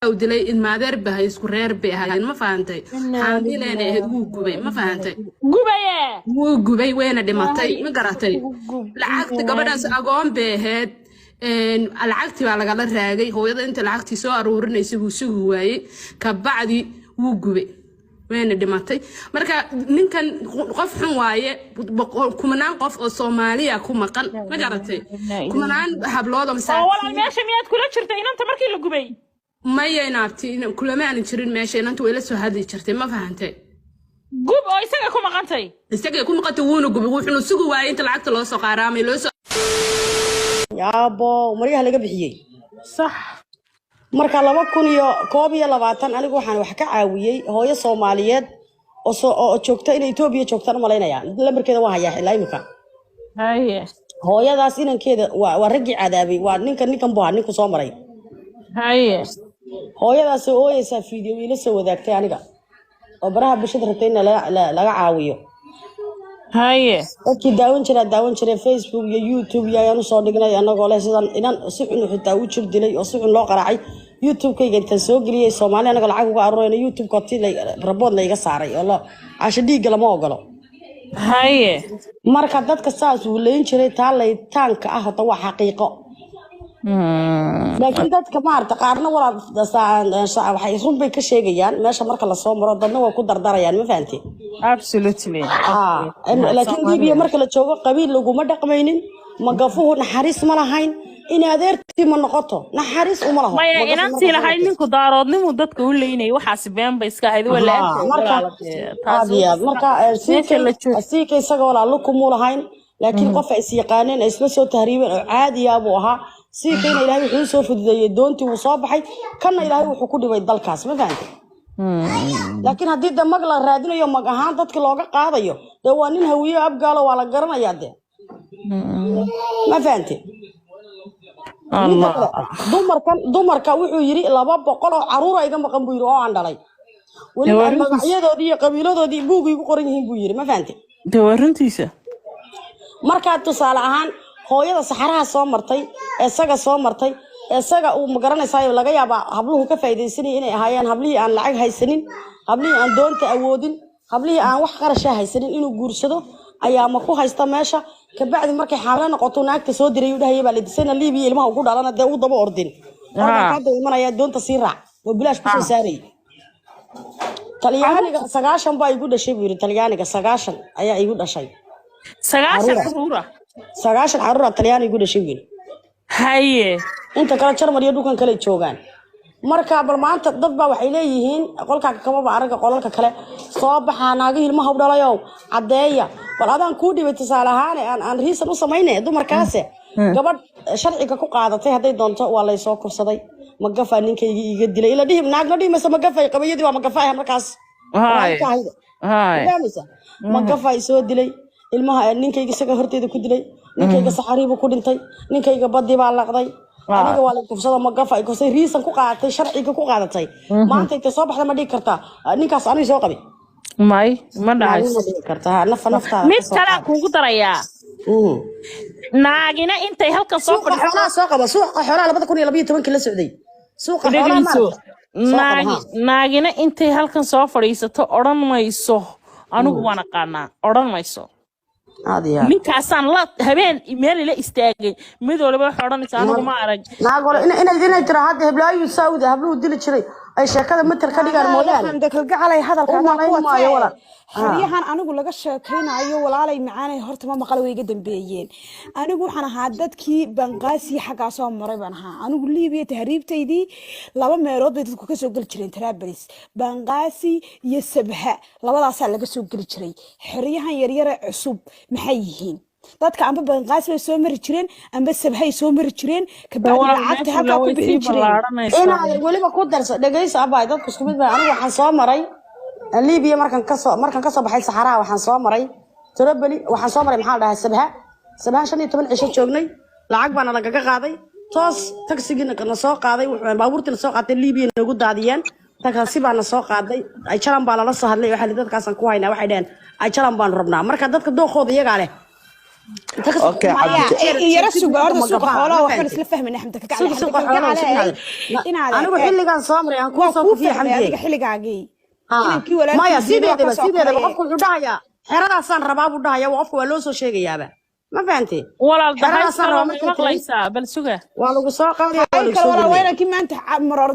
ودلي إن ما درب هاي سكرير بهاي ما فهمتي حامي لنا هو جوبي ما فهمتي قبايا هو جوبي وين دمتي ما قرأتي لعقت قبل أن أقوم بهاد إن العقتي على قال الرجاي هو إذا أنت العقتي سو أرورنا يسوي واي كبعدي هو جوبي وين دمتي مركا نكن قف حواية كمنان قف الصومالية كم قن ما قرأتي كمنان هبلود مساعد والله ماشي مياد كلها شرتين أنت مركي اللي قبي ما ينابتي كل ما أنا شرين ماشي أنت ولا سو هذه شرتي ما فهمتي قب أو يسقى كم قنتي استجى يكون قتوون وحنا سوق واي أنت العقد لو سوق عرامي لو سوق يا بو مريها laga bixiyay صح marka 2022 anigu waxaan wax ka caawiyay hooyo Soomaaliyeed oo joogta in Itoobiya joogtana maleynayaan lambarkeeda waa hayaa ilaa imika هاي hooyadaas inankeeda waa ragi cadaabay waa ninkan buu ninku soo maray هاي hooyadaas oo ooyaysa video ila soo wadaagtay aniga oo baraha bulshada rabtay in laga caawiyo هاي dadkii daawan jiray Facebook iyo YouTube ayaan soo dhignay anagoo leh sidan inan si xun xitaa u jir dilay oo si xun loo qaracay YouTube-kayga intaan soo geliyay Soomaaliya anaga lacag uga aroorayna YouTube-ka rabood la iga saaray oo la casho dhiig lama ogolo هاي marka dadka saas uu leen jiray taaleytaanka ah hada waa xaqiiqo laakiin dadka maarta qaarna waxay runbay ka sheegayaan meesha marka la soo maro dadna waa ku dardarayaan ma fahanteen absolutely laakiin Liibiya marka la joogo qabiil laguma dhaqmaynin magafuhu naxariis ma lahayn in adeertii ma noqoto naxariis uma laho maya inantii lahayd ninku daaroodnimu dadka u leeynay waxaas been bay iska ahayd wala marka siikay isaga walaalo kuma lahayn laakiin qof ay yaqaaneen isla soo tahriibeen oo caadi ah buu ahaa siikayna Ilaahay wuxuu soo fududeeyay doontii uu soo baxay kana Ilaahay wuxuu ku dhibay dalkaas ma fahanteen laakiin haddii damag la raadinayo mag ahaan dadka looga qaadayo de waa nin hawiye abgaalo waa la garanayaa de ma fahanteen dumarka wuxuu yiri 200 oo caruur iga maqan buu yiri oo aan dhalay wali magacyadoodii iyo qabiiladoodii buugu igu qoran yihiin buu yiri ma fahanteen doorintiisa marka tusaale ahaan hooyada saxaraha soo martay isaga soo martay isaga uu ma garanaysaa laga yaabaa habluhu ka faa'iideysanay inay ahaayeen hablihii aan lacag haysanin hablihii aan doonta awoodin hablihii aan wax qarash haysanin inuu guursado ayaa ma ku haysta meesha ka bacdi markay xaarana noqoto naagta soo diray u dhahay baa la disayna Liibiya ilmaha ugu dhalana de u daba ordin marka imanaya doonta sii raac oo bilaash ku soo saaray Talyaaniga 9 baa igu dhashay buu yiri Talyaaniga 9 ayaa igu dhashay 9 caruura 9 caruur Talyaani igu dhashay buu haye inta kala jarmar iyo dhulkan kale joogan marka bal maanta dad baa waxay leeyihiin qolka kama baaraga qolalka kale soo baxaanaga ilmaha u dhalayo cadeeya bal adaan ku dhibay tusaalahaan aan riisan u sameynay dumarkaas gabadh sharciga ku qaadatay haday doonto waa la soo kursaday magafa ninkayga iga dilay ila dhib naagna dhimaysa magafa qabayadii waa magafa markaas hay magafa soo dilay ilmaha ninkayga isaga horteeda ku dilay ninkayga saxariibu ku dhintay ninkayga badii baa laqday aniga waa la kufsada magafa ay kusay riisan ku qaadatay sharciga ku qaadatay maanta inta soo baxda ma dhig kartaa ninkaas aniga soo qabay may ma dhacayso kartaa nafta mid kala kugu daraya naagina intay halka soo fadhiyo soo qaba suuqa xoolaha 2012 la socday suuqa xoolaha naagina intay halkan soo fadhiisato oran mayso anigu waan aqaana oran mayso ninkaasaan la habeen email la istaagay mid walba wax oranaysa anigu ma arag naagole inay tira hadda heblaayu saawid hablu dili jiray ay sheekada matar ka dhigaan mooyaan dadka gacalay hadalka xariyahan anigu laga sheekaynayo walaalay macaanay horta ma maqal way iga dambeeyeen anigu waxaan ahaa dadkii banqaasi xagaa soo maray baan ahaa anigu Liibiya tahriibtaydii laba meelood bay dadku ka soo gali jireen Trablis banqaasi iyo Sabha labadaas laga soo gali jiray xariyahan yaryar cusub maxay yihiin dadka amba banqaasi way soo mari jireen amba Sabhay soo mari jireen ka bacdi lacagta halka ku bixin jireen inay waliba ku darso dhageyso abay dadku isku mid baa anigu waxaan soo maray Liibiya markan ka soo baxay saxaraha waxaan soo maray Trabli waxaan soo maray maxaa dhahay Sabha 15 cisho joognay lacag baan laga qaaday toos taxigina kana soo qaaday wuxuu baabuurtina soo qaatay Liibiya nagu daadiyeen taxi baan soo qaaday ay jaran baa la soo hadlay waxa dadkaas ku haynaa waxay dhaheen ay jaran baan rabnaa marka dadka dooqooda iyaga leh اوكي يا رسول هذا سوق حوله وحنا نسلا فهمنا حمدك كعلى سوق حوله أنا وحلقان صامري أنا كون صوت فيها حمدي حلقاقي مايا سيدي وقفك ودايا حراسان رباب ودايا وقفك ولو سو شيغيابا ما فهمتي ولا الضحايا مقليسا بل سوقه waa lagu soo qaaday ولا وين كي ما انت مرر